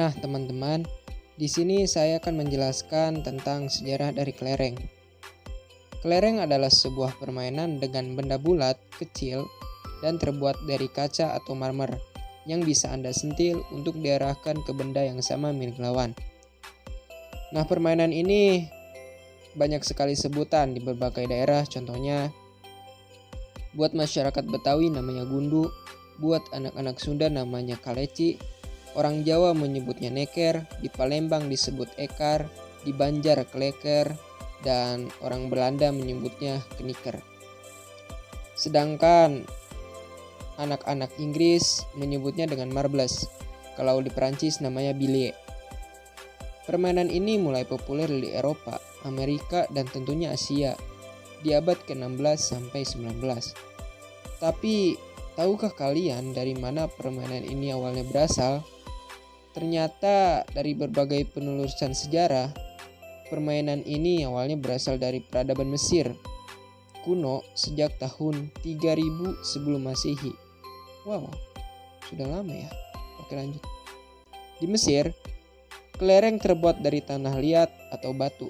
Nah, teman-teman, di sini saya akan menjelaskan tentang sejarah dari kelereng. Kelereng adalah sebuah permainan dengan benda bulat, kecil, dan terbuat dari kaca atau marmer yang bisa Anda sentil untuk diarahkan ke benda yang sama milik lawan. Nah, permainan ini banyak sekali sebutan di berbagai daerah, contohnya buat masyarakat Betawi namanya gundu, buat anak-anak Sunda namanya kaleci, orang Jawa menyebutnya neker, di Palembang disebut ekar, di Banjar kleker, dan orang Belanda menyebutnya knikker. Sedangkan anak-anak Inggris menyebutnya dengan marbles. Kalau di Perancis namanya billet. Permainan ini mulai populer di Eropa, Amerika, dan tentunya Asia di abad ke-16 sampai 19. Tapi, tahukah kalian dari mana permainan ini awalnya berasal? Ternyata dari berbagai penelusuran sejarah, permainan ini awalnya berasal dari peradaban Mesir kuno sejak tahun 3000 sebelum Masehi. Wow, sudah lama ya. Oke, lanjut. Di Mesir, kelereng terbuat dari tanah liat atau batu.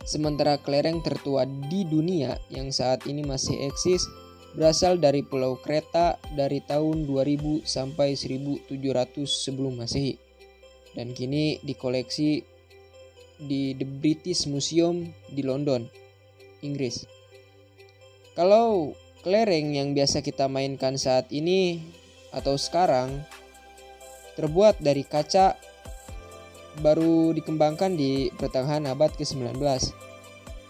Sementara kelereng tertua di dunia yang saat ini masih eksis berasal dari Pulau Kreta dari tahun 2000 sampai 1700 sebelum Masehi. Dan kini dikoleksi di The British Museum di London, Inggris. Kalau kelereng yang biasa kita mainkan saat ini atau sekarang terbuat dari kaca, baru dikembangkan di pertengahan abad ke-19.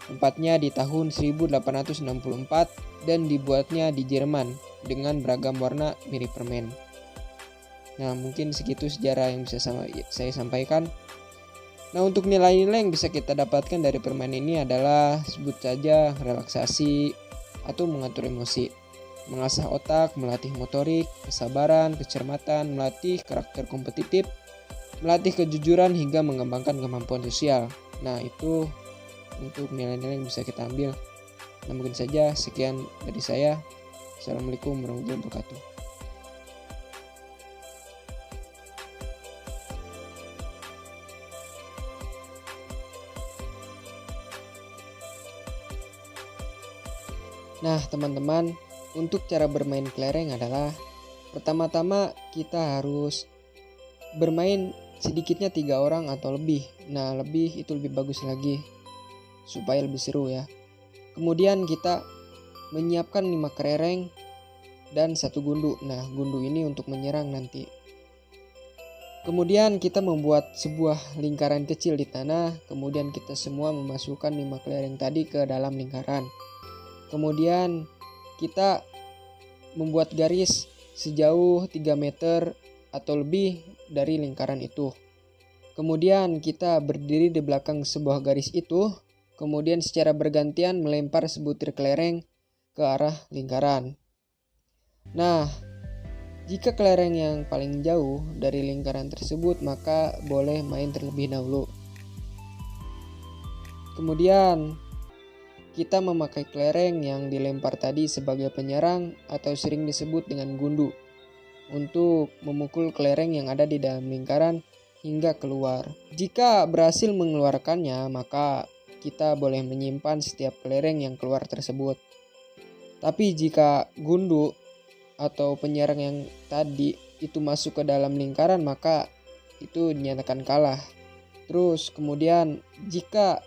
Tempatnya di tahun 1864 dan dibuatnya di Jerman dengan beragam warna mirip permen. Nah, mungkin segitu sejarah yang bisa saya sampaikan. Nah, untuk nilai-nilai yang bisa kita dapatkan dari permainan ini adalah sebut saja relaksasi atau mengatur emosi, mengasah otak, melatih motorik, kesabaran, kecermatan, melatih karakter kompetitif, melatih kejujuran hingga mengembangkan kemampuan sosial. Nah, itu untuk nilai-nilai yang bisa kita ambil. Nah, mungkin saja sekian dari saya. Assalamualaikum warahmatullahi wabarakatuh. Nah, teman-teman, untuk cara bermain kelereng adalah pertama-tama kita harus bermain sedikitnya 3 orang atau lebih. Nah, lebih itu lebih bagus lagi supaya lebih seru ya. Kemudian kita menyiapkan 5 kelereng dan 1 gundu. Nah, gundu ini untuk menyerang nanti. Kemudian kita membuat sebuah lingkaran kecil di tanah. Kemudian kita semua memasukkan 5 kelereng tadi ke dalam lingkaran. Kemudian kita membuat garis sejauh 3 meter atau lebih dari lingkaran itu. Kemudian kita berdiri di belakang sebuah garis itu. Kemudian secara bergantian melempar sebutir kelereng ke arah lingkaran. Nah, jika kelereng yang paling jauh dari lingkaran tersebut, maka boleh main terlebih dahulu. Kemudian kita memakai kelereng yang dilempar tadi sebagai penyerang atau sering disebut dengan gundu untuk memukul kelereng yang ada di dalam lingkaran hingga keluar. Jika berhasil mengeluarkannya, maka kita boleh menyimpan setiap kelereng yang keluar tersebut. Tapi jika gundu atau penyerang yang tadi itu masuk ke dalam lingkaran, maka itu dinyatakan kalah. Terus kemudian jika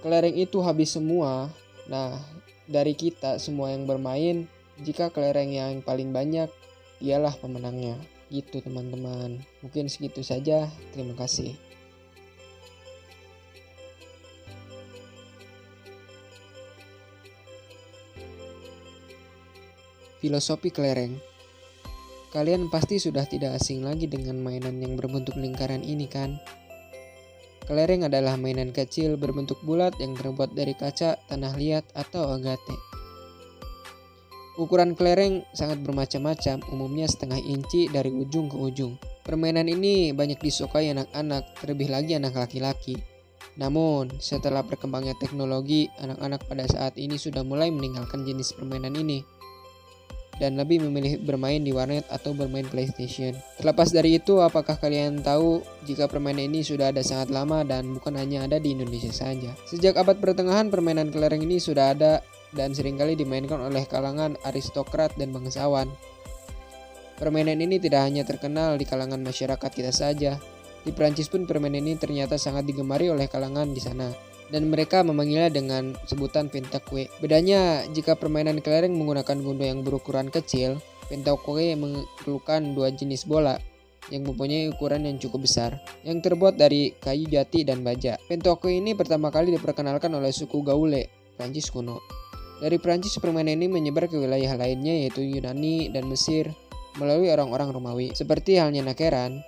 kelereng itu habis semua, nah, dari kita semua yang bermain, jika kelereng yang paling banyak, dialah pemenangnya. Gitu teman-teman. Mungkin segitu saja. Terima kasih. Filosofi kelereng. Kalian pasti sudah tidak asing lagi dengan mainan yang berbentuk lingkaran ini kan? Kelereng adalah mainan kecil berbentuk bulat yang terbuat dari kaca, tanah liat, atau agate. Ukuran kelereng sangat bermacam-macam, umumnya setengah inci dari ujung ke ujung. Permainan ini banyak disukai anak-anak, terlebih lagi anak laki-laki. Namun, setelah berkembangnya teknologi, anak-anak pada saat ini sudah mulai meninggalkan jenis permainan ini. dan lebih memilih bermain di warnet atau bermain PlayStation. Terlepas dari itu, apakah kalian tahu jika permainan ini sudah ada sangat lama dan bukan hanya ada di Indonesia saja? Sejak abad pertengahan, permainan kelereng ini sudah ada dan seringkali dimainkan oleh kalangan aristokrat dan bangsawan. Permainan ini tidak hanya terkenal di kalangan masyarakat kita saja. Di Prancis pun permainan ini ternyata sangat digemari oleh kalangan di sana, dan mereka memanggilnya dengan sebutan pentakue. Bedanya, jika permainan kelereng menggunakan gundu yang berukuran kecil, pentakue memerlukan dua jenis bola yang mempunyai ukuran yang cukup besar, yang terbuat dari kayu jati dan baja. Pentakue ini pertama kali diperkenalkan oleh suku Gaule, Prancis kuno. Dari Prancis, permainan ini menyebar ke wilayah lainnya yaitu Yunani dan Mesir melalui orang-orang Romawi. Seperti halnya nakeran,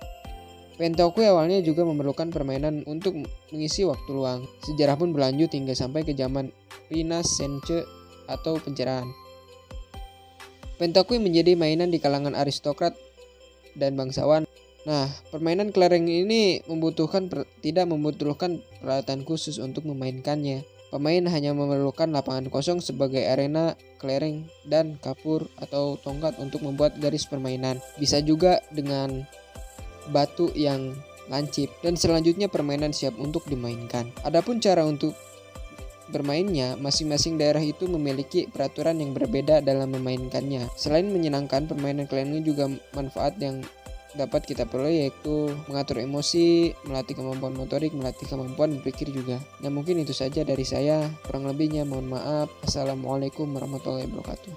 pentakue awalnya juga memerlukan permainan untuk mengisi waktu luang. Sejarah pun berlanjut hingga sampai ke zaman Renaissance atau pencerahan. Pentakue menjadi mainan di kalangan aristokrat dan bangsawan. Nah, permainan kelereng ini tidak membutuhkan peralatan khusus untuk memainkannya. Pemain hanya memerlukan lapangan kosong sebagai arena kelereng dan kapur atau tongkat untuk membuat garis permainan. Bisa juga dengan batu yang lancip, dan selanjutnya permainan siap untuk dimainkan. Adapun cara untuk bermainnya, masing-masing daerah itu memiliki peraturan yang berbeda dalam memainkannya. Selain menyenangkan, permainan kelereng ini juga manfaat yang dapat kita peroleh yaitu mengatur emosi, melatih kemampuan motorik, melatih kemampuan berpikir juga. Nah, mungkin itu saja dari saya. Kurang lebihnya mohon maaf. Assalamualaikum warahmatullahi wabarakatuh.